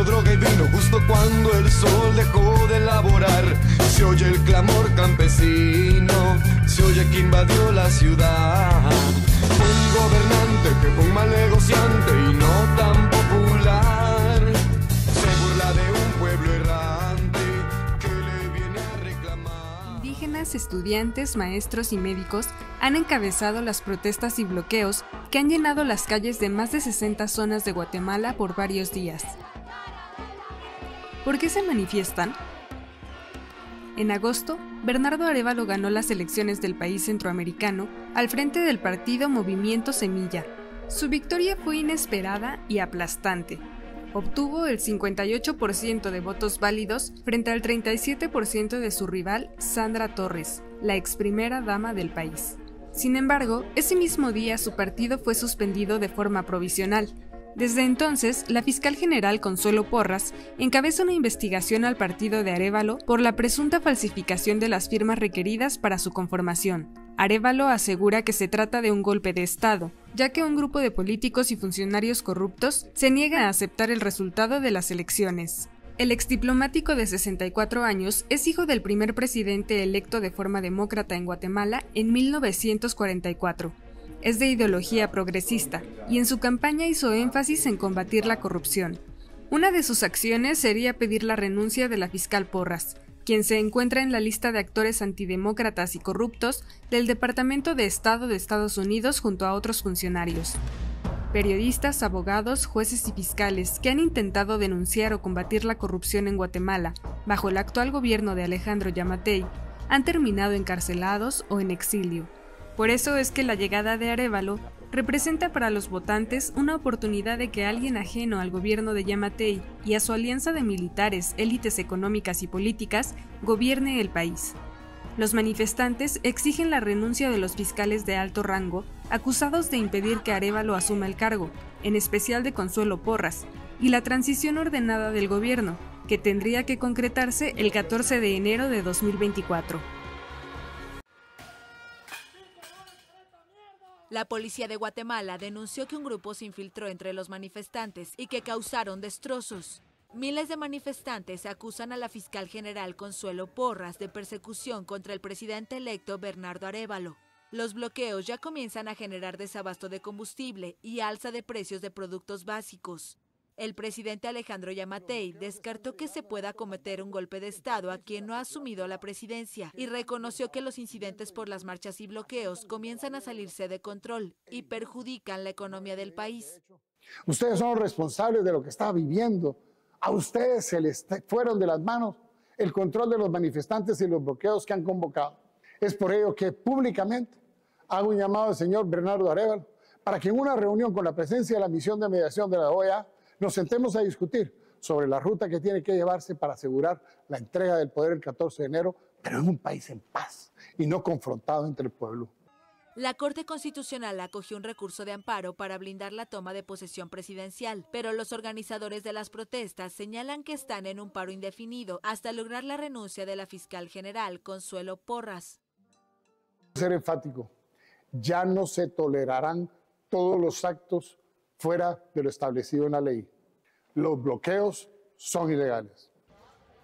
sexo, droga y vino, justo cuando el sol dejó de laborar. Se oye el clamor campesino, se oye que invadió la ciudad. Un gobernante que fue un mal negociante y no tan popular, se burla de un pueblo errante que le viene a reclamar. Indígenas, estudiantes, maestros y médicos han encabezado las protestas y bloqueos que han llenado las calles de más de 60 zonas de Guatemala por varios días. ¿Por qué se manifiestan? En agosto, Bernardo Arévalo ganó las elecciones del país centroamericano al frente del partido Movimiento Semilla. Su victoria fue inesperada y aplastante. Obtuvo el 58% de votos válidos frente al 37% de su rival Sandra Torres, la ex primera dama del país. Sin embargo, ese mismo día su partido fue suspendido de forma provisional. Desde entonces, la fiscal general Consuelo Porras encabeza una investigación al partido de Arévalo por la presunta falsificación de las firmas requeridas para su conformación. Arévalo asegura que se trata de un golpe de Estado, ya que un grupo de políticos y funcionarios corruptos se niega a aceptar el resultado de las elecciones. El exdiplomático de 64 años es hijo del primer presidente electo de forma demócrata en Guatemala en 1944. Es de ideología progresista y en su campaña hizo énfasis en combatir la corrupción. Una de sus acciones sería pedir la renuncia de la fiscal Porras, quien se encuentra en la lista de actores antidemócratas y corruptos del Departamento de Estado de Estados Unidos junto a otros funcionarios. Periodistas, abogados, jueces y fiscales que han intentado denunciar o combatir la corrupción en Guatemala bajo el actual gobierno de Alejandro Yamatei han terminado encarcelados o en exilio. Por eso es que la llegada de Arévalo representa para los votantes una oportunidad de que alguien ajeno al gobierno de Yamatei y a su alianza de militares, élites económicas y políticas gobierne el país. Los manifestantes exigen la renuncia de los fiscales de alto rango acusados de impedir que Arévalo asuma el cargo, en especial de Consuelo Porras, y la transición ordenada del gobierno, que tendría que concretarse el 14 de enero de 2024. La policía de Guatemala denunció que un grupo se infiltró entre los manifestantes y que causaron destrozos. Miles de manifestantes acusan a la fiscal general Consuelo Porras de persecución contra el presidente electo Bernardo Arévalo. Los bloqueos ya comienzan a generar desabasto de combustible y alza de precios de productos básicos. El presidente Alejandro Yamatei descartó que se pueda cometer un golpe de Estado a quien no ha asumido la presidencia y reconoció que los incidentes por las marchas y bloqueos comienzan a salirse de control y perjudican la economía del país. Ustedes son los responsables de lo que está viviendo. A ustedes se les fueron de las manos el control de los manifestantes y los bloqueos que han convocado. Es por ello que públicamente hago un llamado al señor Bernardo Arévalo para que en una reunión con la presencia de la misión de mediación de la OEA nos sentemos a discutir sobre la ruta que tiene que llevarse para asegurar la entrega del poder el 14 de enero, pero en un país en paz y no confrontado entre el pueblo. La Corte Constitucional acogió un recurso de amparo para blindar la toma de posesión presidencial, pero los organizadores de las protestas señalan que están en un paro indefinido hasta lograr la renuncia de la fiscal general Consuelo Porras. Ser enfático, ya no se tolerarán todos los actos fuera de lo establecido en la ley. Los bloqueos son ilegales.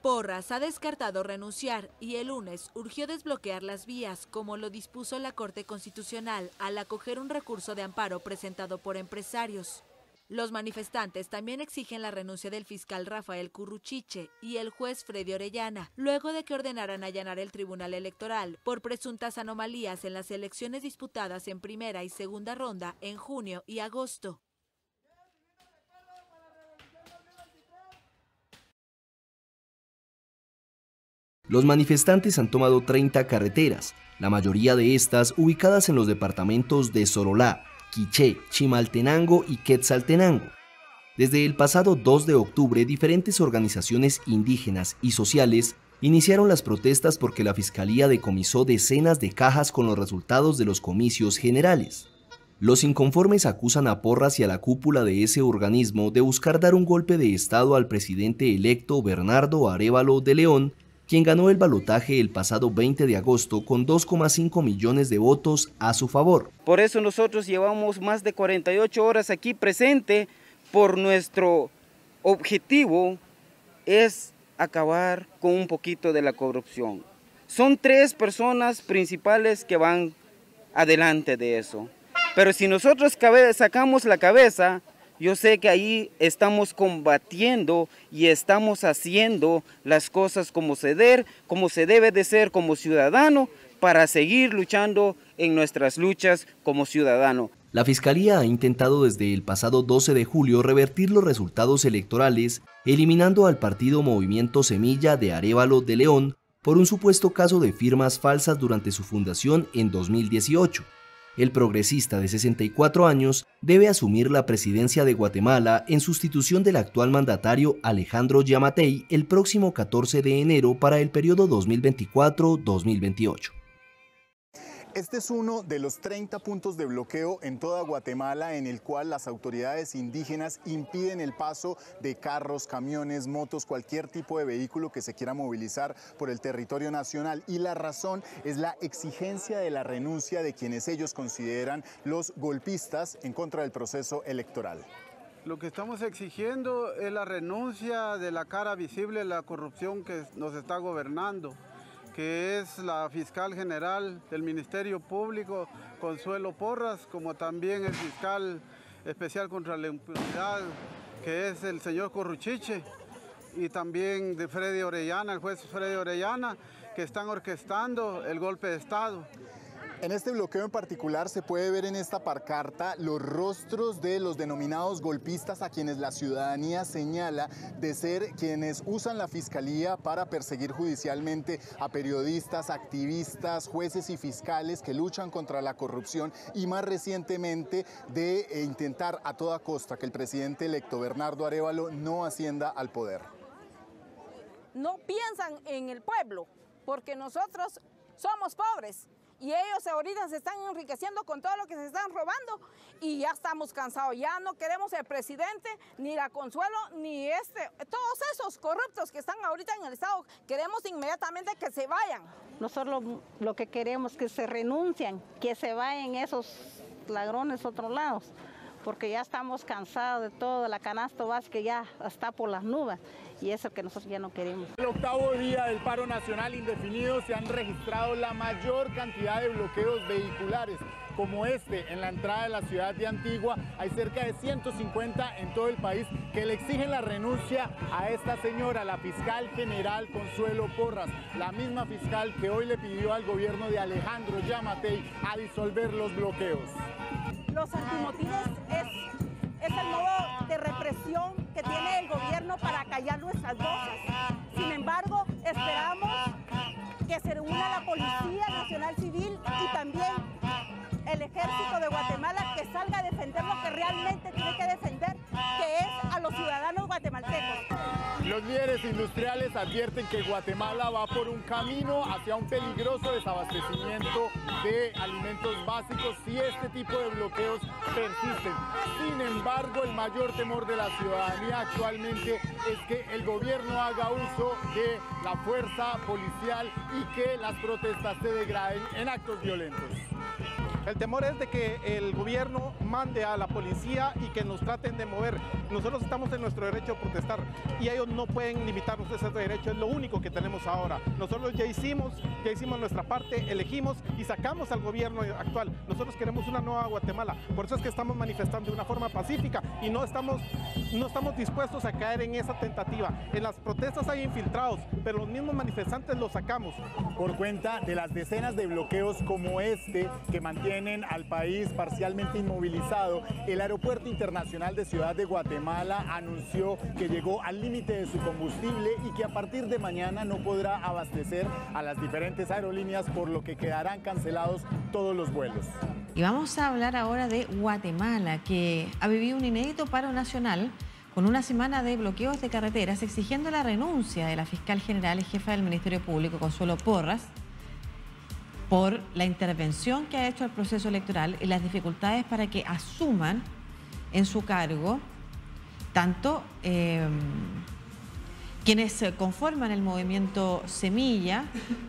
Porras ha descartado renunciar y el lunes urgió desbloquear las vías, como lo dispuso la Corte Constitucional al acoger un recurso de amparo presentado por empresarios. Los manifestantes también exigen la renuncia del fiscal Rafael Curruchiche y el juez Freddy Orellana, luego de que ordenaran allanar el Tribunal Electoral por presuntas anomalías en las elecciones disputadas en primera y segunda ronda en junio y agosto. Los manifestantes han tomado 30 carreteras, la mayoría de estas ubicadas en los departamentos de Sololá, Quiché, Chimaltenango y Quetzaltenango. Desde el pasado 2 de octubre, diferentes organizaciones indígenas y sociales iniciaron las protestas porque la Fiscalía decomisó decenas de cajas con los resultados de los comicios generales. Los inconformes acusan a Porras y a la cúpula de ese organismo de buscar dar un golpe de Estado al presidente electo Bernardo Arévalo de León, quien ganó el balotaje el pasado 20 de agosto con 2,5 millones de votos a su favor. Por eso nosotros llevamos más de 48 horas aquí presente por nuestro objetivo es acabar con un poquito de la corrupción. Son 3 personas principales que van adelante de eso. Pero si nosotros sacamos la cabeza, yo sé que ahí estamos combatiendo y estamos haciendo las cosas como se debe de ser como ciudadano para seguir luchando en nuestras luchas como ciudadano. La Fiscalía ha intentado desde el pasado 12 de julio revertir los resultados electorales, eliminando al partido Movimiento Semilla de Arévalo de León por un supuesto caso de firmas falsas durante su fundación en 2018. El progresista de 64 años debe asumir la presidencia de Guatemala en sustitución del actual mandatario Alejandro Giammattei el próximo 14 de enero para el periodo 2024-2028. Este es uno de los 30 puntos de bloqueo en toda Guatemala en el cual las autoridades indígenas impiden el paso de carros, camiones, motos, cualquier tipo de vehículo que se quiera movilizar por el territorio nacional. Y la razón es la exigencia de la renuncia de quienes ellos consideran los golpistas en contra del proceso electoral. Lo que estamos exigiendo es la renuncia de la cara visible de la corrupción que nos está gobernando, que es la fiscal general del Ministerio Público, Consuelo Porras, como también el fiscal especial contra la impunidad, que es el señor Corruchiche, y también de Freddy Orellana, el juez Freddy Orellana, que están orquestando el golpe de Estado. En este bloqueo en particular se puede ver en esta pancarta los rostros de los denominados golpistas a quienes la ciudadanía señala de ser quienes usan la fiscalía para perseguir judicialmente a periodistas, activistas, jueces y fiscales que luchan contra la corrupción y más recientemente de intentar a toda costa que el presidente electo Bernardo Arévalo no ascienda al poder. No piensan en el pueblo porque nosotros somos pobres. Y ellos ahorita se están enriqueciendo con todo lo que se están robando y ya estamos cansados. Ya no queremos el presidente, ni la Consuelo, ni todos esos corruptos que están ahorita en el Estado. Queremos inmediatamente que se vayan. Nosotros lo que queremos es que se renuncien, que se vayan esos ladrones a otros lados, porque ya estamos cansados de todo, la canasta básica ya está por las nubes. Y eso que nosotros ya no queremos. El 8º día del paro nacional indefinido se han registrado la mayor cantidad de bloqueos vehiculares, como este en la entrada de la ciudad de Antigua. Hay cerca de 150 en todo el país que le exigen la renuncia a esta señora, la fiscal general Consuelo Porras, la misma fiscal que hoy le pidió al gobierno de Alejandro Giammattei a disolver los bloqueos. Los antimotines es el modo de represión que tiene el gobierno para callar nuestras voces. Sin embargo, esperamos que se una la Policía Nacional Civil y también el Ejército de Guatemala, que salga a defender lo que realmente tiene que defender, que es a los ciudadanos guatemaltecos. Los líderes industriales advierten que Guatemala va por un camino hacia un peligroso desabastecimiento de alimentos básicos si este tipo de bloqueos persisten. Sin embargo, el mayor temor de la ciudadanía actualmente es que el gobierno haga uso de la fuerza policial y que las protestas se degraden en actos violentos. El temor es de que el gobierno mande a la policía y que nos traten de mover. Nosotros estamos en nuestro derecho a protestar y ellos no pueden limitarnos ese derecho, es lo único que tenemos ahora. Nosotros ya hicimos nuestra parte, elegimos y sacamos al gobierno actual. Nosotros queremos una nueva Guatemala, por eso es que estamos manifestando de una forma pacífica y no estamos dispuestos a caer en esa tentativa. En las protestas hay infiltrados, pero los mismos manifestantes los sacamos. Por cuenta de las decenas de bloqueos como este que mantienen al país parcialmente inmovilizado, el Aeropuerto Internacional de Ciudad de Guatemala anunció que llegó al límite de su combustible y que a partir de mañana no podrá abastecer a las diferentes aerolíneas, por lo que quedarán cancelados todos los vuelos. Y vamos a hablar ahora de Guatemala, que ha vivido un inédito paro nacional con una semana de bloqueos de carreteras exigiendo la renuncia de la fiscal general y jefa del Ministerio Público, Consuelo Porras, por la intervención que ha hecho al proceso electoral y las dificultades para que asuman en su cargo tanto quienes conforman el movimiento Semilla,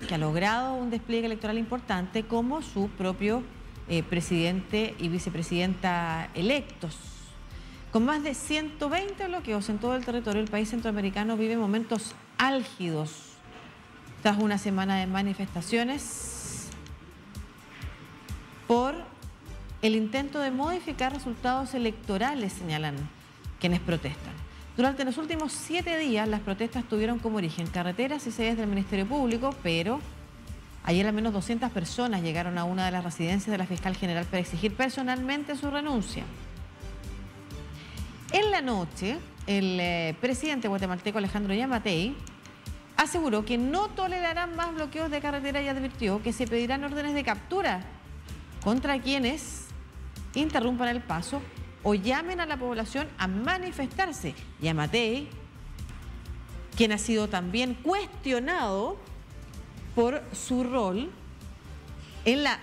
que ha logrado un despliegue electoral importante, como su propio presidente y vicepresidenta electos. Con más de 120 bloqueos en todo el territorio, el país centroamericano vive momentos álgidos tras una semana de manifestaciones por el intento de modificar resultados electorales, señalan quienes protestan. Durante los últimos 7 días, las protestas tuvieron como origen carreteras y sedes del Ministerio Público, pero ayer al menos 200 personas llegaron a una de las residencias de la fiscal general para exigir personalmente su renuncia. En la noche, el presidente guatemalteco Alejandro Yamatei aseguró que no tolerarán más bloqueos de carretera y advirtió que se pedirán órdenes de captura contra quienes interrumpan el paso o llamen a la población a manifestarse. Yamatei, quien ha sido también cuestionado por su rol en la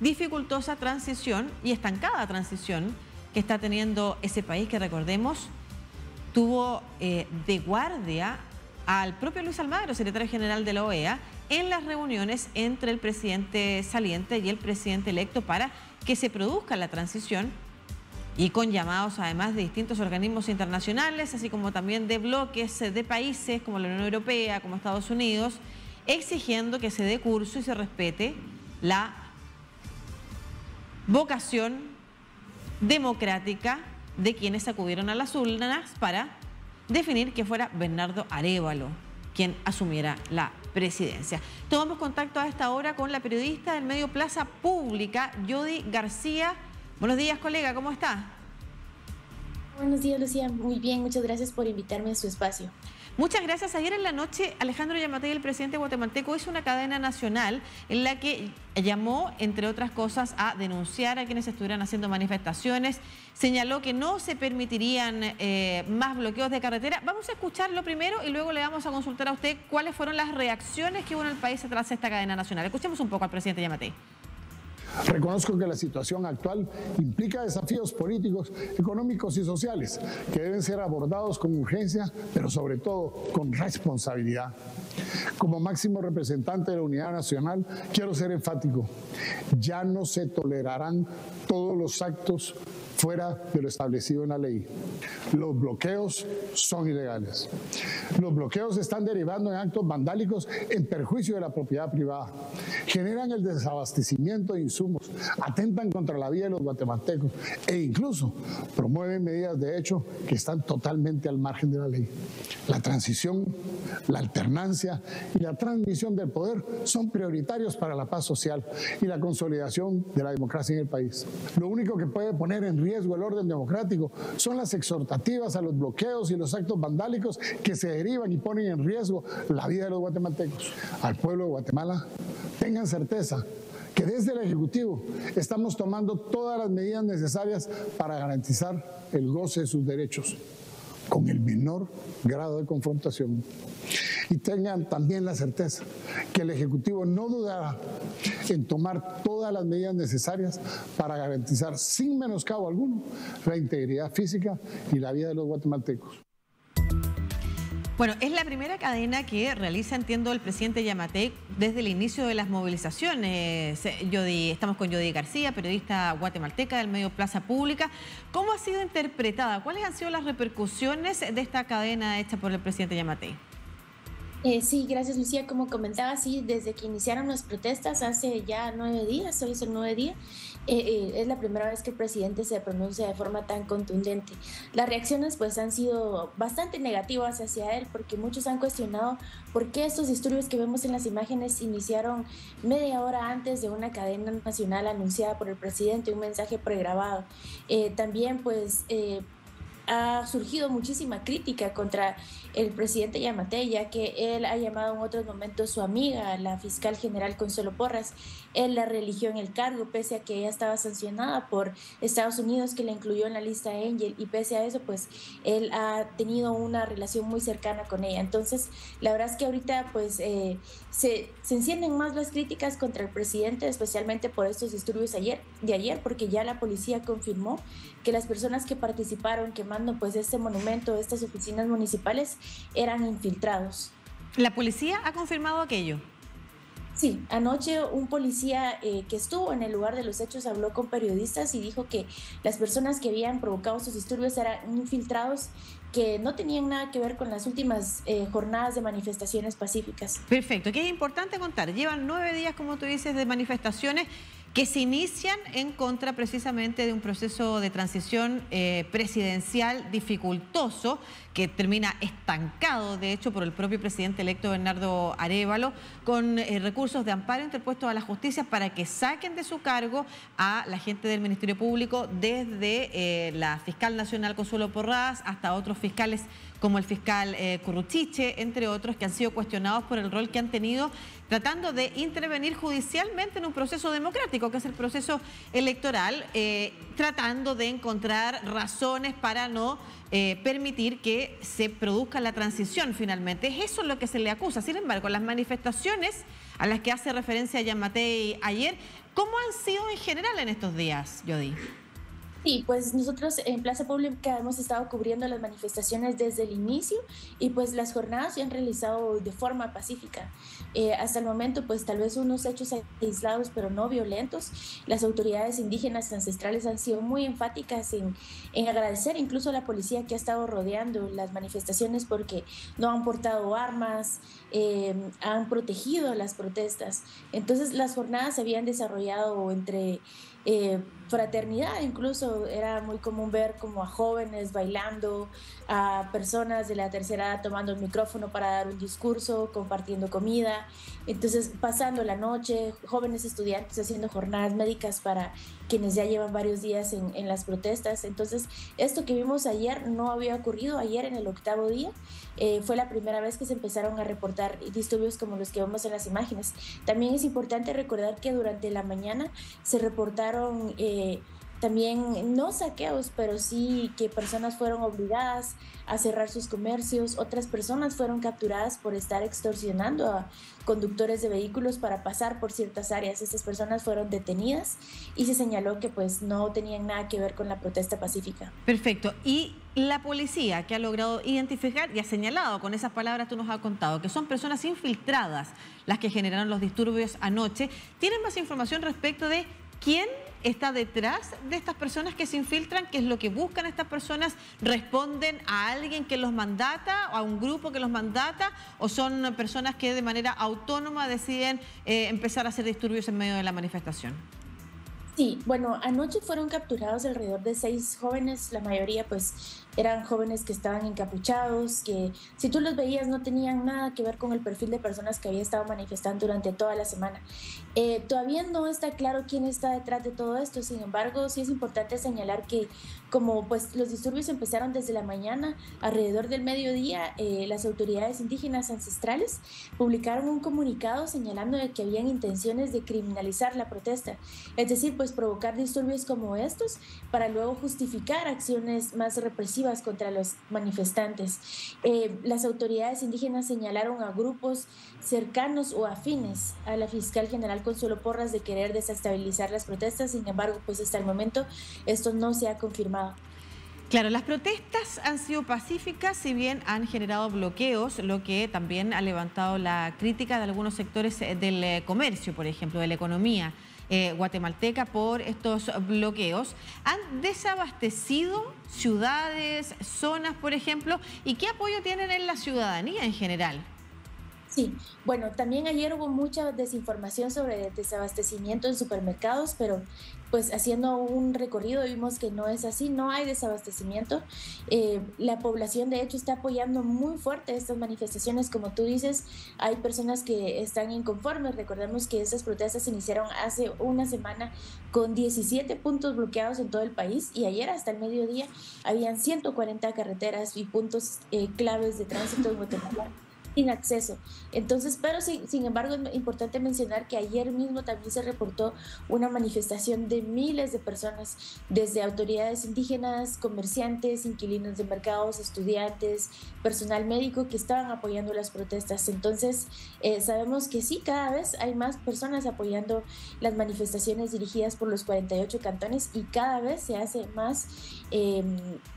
dificultosa transición y estancada transición que está teniendo ese país, que recordemos, tuvo de guardia al propio Luis Almagro, secretario general de la OEA, en las reuniones entre el presidente saliente y el presidente electo para que se produzca la transición, y con llamados además de distintos organismos internacionales, así como también de bloques de países como la Unión Europea, como Estados Unidos, exigiendo que se dé curso y se respete la vocación democrática de quienes acudieron a las urnas para definir que fuera Bernardo Arévalo quien asumiera la presidencia. Tomamos contacto a esta hora con la periodista del medio Plaza Pública, Yodi García. Buenos días, colega, ¿cómo está? Buenos días, Lucía. Muy bien, muchas gracias por invitarme a su espacio. Muchas gracias. Ayer en la noche, Alejandro Yamatei, el presidente guatemalteco, hizo una cadena nacional en la que llamó, entre otras cosas, a denunciar a quienes estuvieran haciendo manifestaciones. Señaló que no se permitirían más bloqueos de carretera. Vamos a escucharlo primero y luego le vamos a consultar a usted cuáles fueron las reacciones que hubo en el país tras esta cadena nacional. Escuchemos un poco al presidente Yamatei. Reconozco que la situación actual implica desafíos políticos, económicos y sociales que deben ser abordados con urgencia, pero sobre todo con responsabilidad. Como máximo representante de la unidad nacional, quiero ser enfático. Ya no se tolerarán todos los actos fuera de lo establecido en la ley. Los bloqueos son ilegales. Los bloqueos están derivando en actos vandálicos en perjuicio de la propiedad privada. Generan el desabastecimiento de insumos, atentan contra la vida de los guatemaltecos e incluso promueven medidas de hecho que están totalmente al margen de la ley. La transición, la alternancia y la transmisión del poder son prioritarios para la paz social y la consolidación de la democracia en el país. Lo único que puede poner en riesgo el orden democrático son las exhortativas a los bloqueos y los actos vandálicos que se derivan y ponen en riesgo la vida de los guatemaltecos. Al pueblo de Guatemala, tengan certeza que desde el Ejecutivo estamos tomando todas las medidas necesarias para garantizar el goce de sus derechos, con el menor grado de confrontación. Y tengan también la certeza que el Ejecutivo no dudará en tomar todas las medidas necesarias para garantizar sin menoscabo alguno la integridad física y la vida de los guatemaltecos. Bueno, es la primera cadena que realiza, entiendo, el presidente Yamatei desde el inicio de las movilizaciones. Estamos con Yodi García, periodista guatemalteca del medio Plaza Pública. ¿Cómo ha sido interpretada? ¿Cuáles han sido las repercusiones de esta cadena hecha por el presidente Yamatei? Sí, gracias, Lucía. Como comentaba, sí, desde que iniciaron las protestas hace ya 9 días, hoy es el 9 día, es la primera vez que el presidente se pronuncia de forma tan contundente. Las reacciones pues han sido bastante negativas hacia él, porque muchos han cuestionado por qué estos disturbios que vemos en las imágenes iniciaron media hora antes de una cadena nacional anunciada por el presidente, un mensaje pregrabado. También pues ha surgido muchísima crítica contra el presidente Yamatei, ya que él ha llamado en otros momentos su amiga, la fiscal general Consuelo Porras. Él la reeligió en el cargo, pese a que ella estaba sancionada por Estados Unidos, que la incluyó en la lista Angel, y pese a eso, pues él ha tenido una relación muy cercana con ella. Entonces, la verdad es que ahorita pues se encienden más las críticas contra el presidente, especialmente por estos disturbios de ayer, porque ya la policía confirmó que las personas que participaron quemando pues este monumento, estas oficinas municipales, eran infiltrados. ¿La policía ha confirmado aquello? Sí, anoche un policía que estuvo en el lugar de los hechos habló con periodistas y dijo que las personas que habían provocado estos disturbios eran infiltrados que no tenían nada que ver con las últimas jornadas de manifestaciones pacíficas. Perfecto, que es importante contar, llevan 9 días, como tú dices, de manifestaciones que se inician en contra precisamente de un proceso de transición presidencial dificultoso que termina estancado, de hecho, por el propio presidente electo Bernardo Arévalo, con recursos de amparo interpuestos a la justicia para que saquen de su cargo a la gente del Ministerio Público, desde la fiscal nacional Consuelo Porras hasta otros fiscales como el fiscal Curruchiche, entre otros, que han sido cuestionados por el rol que han tenido tratando de intervenir judicialmente en un proceso democrático, que es el proceso electoral, tratando de encontrar razones para no permitir que se produzca la transición finalmente. Es eso lo que se le acusa. Sin embargo, las manifestaciones a las que hace referencia Yamatei ayer, ¿cómo han sido en general en estos días, Yodi? Sí, pues nosotros en Plaza Pública hemos estado cubriendo las manifestaciones desde el inicio y pues las jornadas se han realizado de forma pacífica. Hasta el momento pues tal vez unos hechos aislados pero no violentos. Las autoridades indígenas ancestrales han sido muy enfáticas en agradecer incluso a la policía que ha estado rodeando las manifestaciones porque no han portado armas, han protegido las protestas. Entonces las jornadas se habían desarrollado entre fraternidad, incluso era muy común ver como a jóvenes bailando, a personas de la tercera edad tomando el micrófono para dar un discurso, compartiendo comida, entonces pasando la noche, jóvenes estudiantes haciendo jornadas médicas para quienes ya llevan varios días en las protestas. Entonces esto que vimos ayer no había ocurrido ayer en el 8º día, fue la primera vez que se empezaron a reportar disturbios como los que vemos en las imágenes. También es importante recordar que durante la mañana se reportaron también no saqueos, pero sí que personas fueron obligadas a cerrar sus comercios, otras personas fueron capturadas por estar extorsionando a conductores de vehículos para pasar por ciertas áreas. Estas personas fueron detenidas y se señaló que pues no tenían nada que ver con la protesta pacífica. Perfecto. Y la policía que ha logrado identificar y ha señalado, con esas palabras tú nos has contado, que son personas infiltradas las que generaron los disturbios anoche, ¿tienen más información respecto de quién está detrás de estas personas que se infiltran? ¿Qué es lo que buscan estas personas? ¿Responden a alguien que los mandata, a un grupo que los mandata, o son personas que de manera autónoma deciden empezar a hacer disturbios en medio de la manifestación? Sí, bueno, anoche fueron capturados alrededor de 6 jóvenes, la mayoría pues eran jóvenes que estaban encapuchados, que si tú los veías no tenían nada que ver con el perfil de personas que había estado manifestando durante toda la semana. Todavía no está claro quién está detrás de todo esto, sin embargo sí es importante señalar que como pues los disturbios empezaron desde la mañana, alrededor del mediodía, las autoridades indígenas ancestrales publicaron un comunicado señalando de que habían intenciones de criminalizar la protesta, es decir, pues provocar disturbios como estos para luego justificar acciones más represivas contra los manifestantes. Las autoridades indígenas señalaron a grupos cercanos o afines a la fiscal general Consuelo Porras de querer desestabilizar las protestas, sin embargo, pues hasta el momento esto no se ha confirmado. Claro, las protestas han sido pacíficas, si bien han generado bloqueos, lo que también ha levantado la crítica de algunos sectores del comercio, por ejemplo, de la economía guatemalteca por estos bloqueos. ¿Han desabastecido ciudades, zonas, por ejemplo? ¿Y qué apoyo tienen en la ciudadanía en general? Sí, bueno, también ayer hubo mucha desinformación sobre desabastecimiento en supermercados, pero pues haciendo un recorrido vimos que no es así, no hay desabastecimiento. La población de hecho está apoyando muy fuerte estas manifestaciones, como tú dices, hay personas que están inconformes. Recordemos que estas protestas se iniciaron hace una semana con 17 puntos bloqueados en todo el país y ayer hasta el mediodía habían 140 carreteras y puntos claves de tránsito en Guatemala sin acceso. Entonces, pero sin embargo es importante mencionar que ayer mismo también se reportó una manifestación de miles de personas, desde autoridades indígenas, comerciantes, inquilinos de mercados, estudiantes, personal médico que estaban apoyando las protestas. Entonces, sabemos que sí, cada vez hay más personas apoyando las manifestaciones dirigidas por los 48 cantones y cada vez se hace más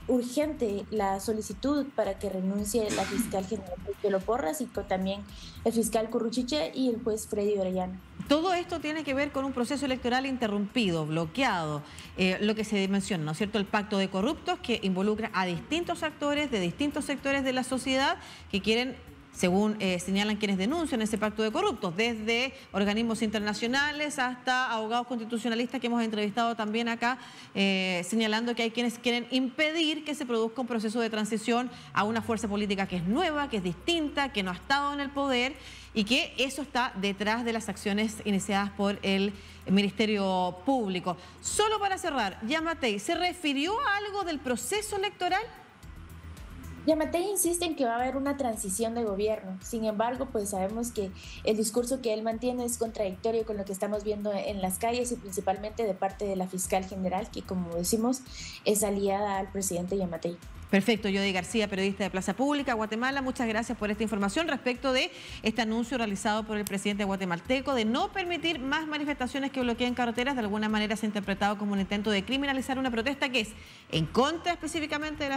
urgente la solicitud para que renuncie la fiscal general Consuelo Porras Porras y también el fiscal Curruchiche y el juez Freddy Orellana. Todo esto tiene que ver con un proceso electoral interrumpido, bloqueado, lo que se menciona, ¿no es cierto?, el pacto de corruptos que involucra a distintos actores de distintos sectores de la sociedad que quieren, según señalan quienes denuncian ese pacto de corruptos, desde organismos internacionales hasta abogados constitucionalistas que hemos entrevistado también acá, señalando que hay quienes quieren impedir que se produzca un proceso de transición a una fuerza política que es nueva, que es distinta, que no ha estado en el poder y que eso está detrás de las acciones iniciadas por el Ministerio Público. Solo para cerrar, Yamatei, ¿se refirió a algo del proceso electoral? Yamatei insiste en que va a haber una transición de gobierno. Sin embargo, pues sabemos que el discurso que él mantiene es contradictorio con lo que estamos viendo en las calles y principalmente de parte de la fiscal general, que como decimos es aliada al presidente Yamatei. Perfecto, Yodi García, periodista de Plaza Pública, Guatemala. Muchas gracias por esta información respecto de este anuncio realizado por el presidente guatemalteco de no permitir más manifestaciones que bloqueen carreteras. De alguna manera se ha interpretado como un intento de criminalizar una protesta que es en contra específicamente de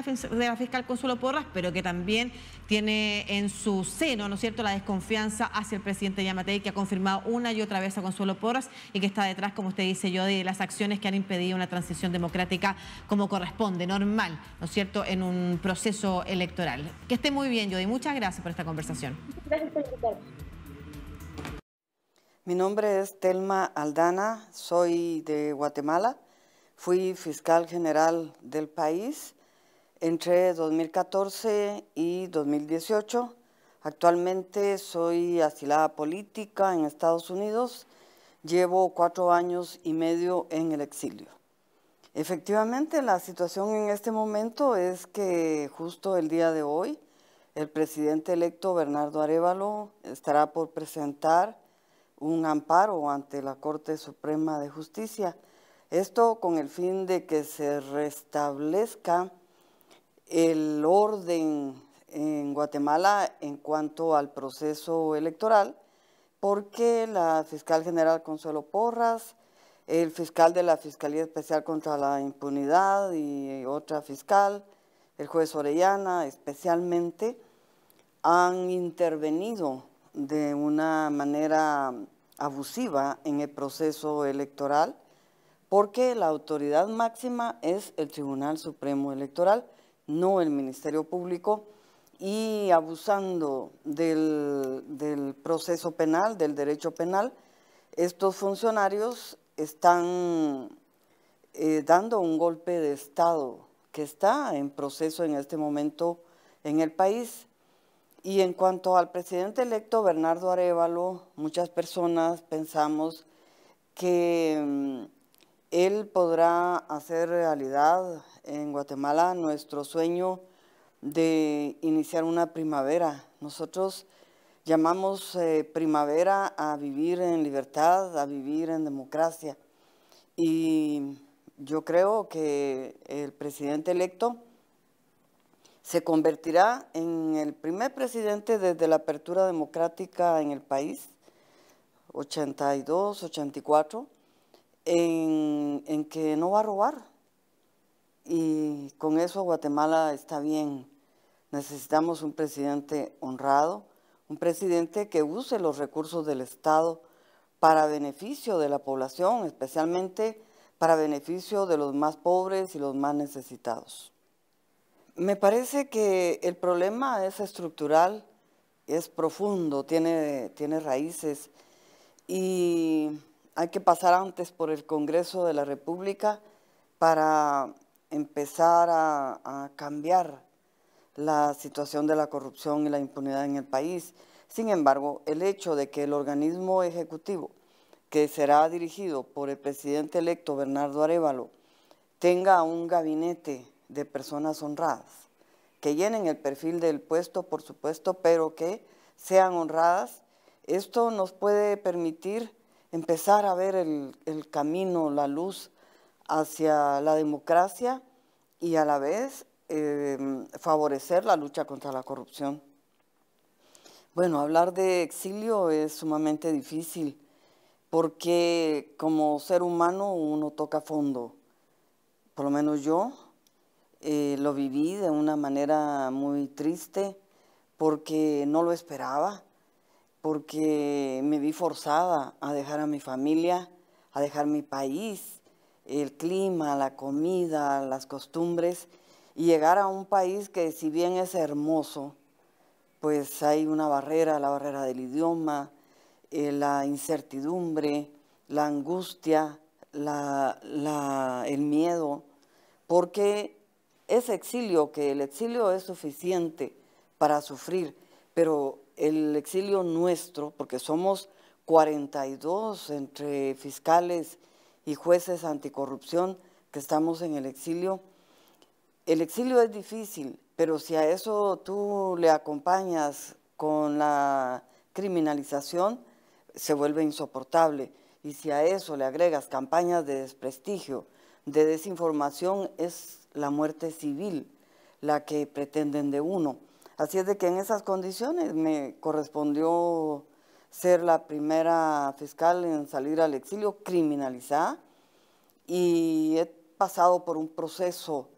la fiscal Consuelo Porras, pero que también tiene en su seno, ¿no es cierto?, la desconfianza hacia el presidente Yamatei, que ha confirmado una y otra vez a Consuelo Porras y que está detrás, como usted dice, Yodi, de las acciones que han impedido una transición democrática como corresponde, normal, ¿no es cierto?, en un proceso electoral. Que esté muy bien, Yodi. Muchas gracias por esta conversación. Gracias por invitarme. Mi nombre es Telma Aldana, soy de Guatemala, fui fiscal general del país entre 2014 y 2018. Actualmente soy asilada política en Estados Unidos, llevo 4 años y medio en el exilio. Efectivamente, la situación en este momento es que justo el día de hoy el presidente electo Bernardo Arévalo estará por presentar un amparo ante la Corte Suprema de Justicia. Esto con el fin de que se restablezca el orden en Guatemala en cuanto al proceso electoral, porque la fiscal general Consuelo Porras, el fiscal de la Fiscalía Especial contra la Impunidad y otra fiscal, el juez Orellana especialmente, han intervenido de una manera abusiva en el proceso electoral porque la autoridad máxima es el Tribunal Supremo Electoral, no el Ministerio Público, y abusando del proceso penal, del derecho penal, estos funcionarios están dando un golpe de Estado que está en proceso en este momento en el país. Y en cuanto al presidente electo Bernardo Arévalo, muchas personas pensamos que él podrá hacer realidad en Guatemala nuestro sueño de iniciar una primavera. Nosotros llamamos primavera a vivir en libertad, a vivir en democracia. Y yo creo que el presidente electo se convertirá en el primer presidente desde la apertura democrática en el país, 82, 84, en que no va a robar. Y con eso Guatemala está bien. Necesitamos un presidente honrado, un presidente que use los recursos del Estado para beneficio de la población, especialmente para beneficio de los más pobres y los más necesitados. Me parece que el problema es estructural, es profundo, tiene raíces y hay que pasar antes por el Congreso de la República para empezar a cambiar la situación de la corrupción y la impunidad en el país. Sin embargo, el hecho de que el organismo ejecutivo, que será dirigido por el presidente electo Bernardo Arévalo, tenga un gabinete de personas honradas, que llenen el perfil del puesto, por supuesto, pero que sean honradas, esto nos puede permitir empezar a ver el camino, la luz hacia la democracia y a la vez favorecer la lucha contra la corrupción. Bueno, hablar de exilio es sumamente difícil porque como ser humano uno toca fondo. Por lo menos yo lo viví de una manera muy triste porque no lo esperaba, porque me vi forzada a dejar a mi familia, a dejar mi país, el clima, la comida, las costumbres, y llegar a un país que si bien es hermoso, pues hay una barrera, la barrera del idioma, la incertidumbre, la angustia, el miedo, porque es exilio, que el exilio es suficiente para sufrir, pero el exilio nuestro, porque somos 42 entre fiscales y jueces anticorrupción que estamos en el exilio es difícil, pero si a eso tú le acompañas con la criminalización, se vuelve insoportable. Y si a eso le agregas campañas de desprestigio, de desinformación, es la muerte civil la que pretenden de uno. Así es de que en esas condiciones me correspondió ser la primera fiscal en salir al exilio criminalizada, y he pasado por un proceso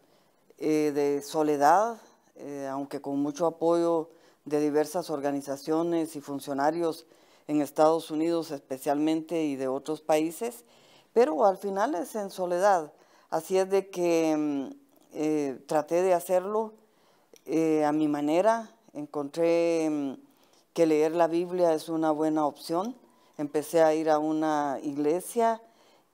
de soledad, aunque con mucho apoyo de diversas organizaciones y funcionarios en Estados Unidos especialmente y de otros países, pero al final es en soledad. Así es de que traté de hacerlo a mi manera. Encontré que leer la Biblia es una buena opción. Empecé a ir a una iglesia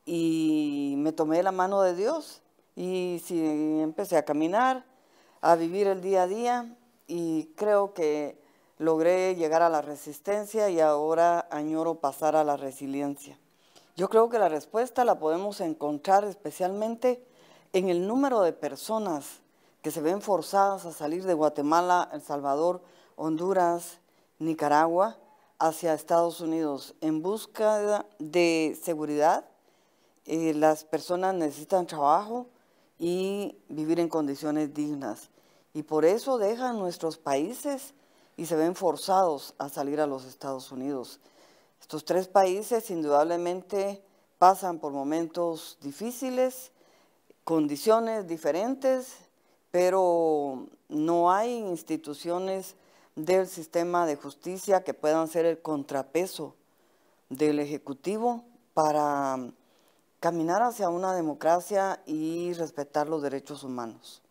y me tomé la mano de Dios y sí, empecé a caminar, a vivir el día a día, y creo que logré llegar a la resistencia y ahora añoro pasar a la resiliencia. Yo creo que la respuesta la podemos encontrar especialmente en el número de personas que se ven forzadas a salir de Guatemala, El Salvador, Honduras, Nicaragua, hacia Estados Unidos en busca de seguridad. Las personas necesitan trabajo y vivir en condiciones dignas, y por eso dejan nuestros países y se ven forzados a salir a los Estados Unidos. Estos tres países indudablemente pasan por momentos difíciles, condiciones diferentes, pero no hay instituciones del sistema de justicia que puedan ser el contrapeso del Ejecutivo para caminar hacia una democracia y respetar los derechos humanos.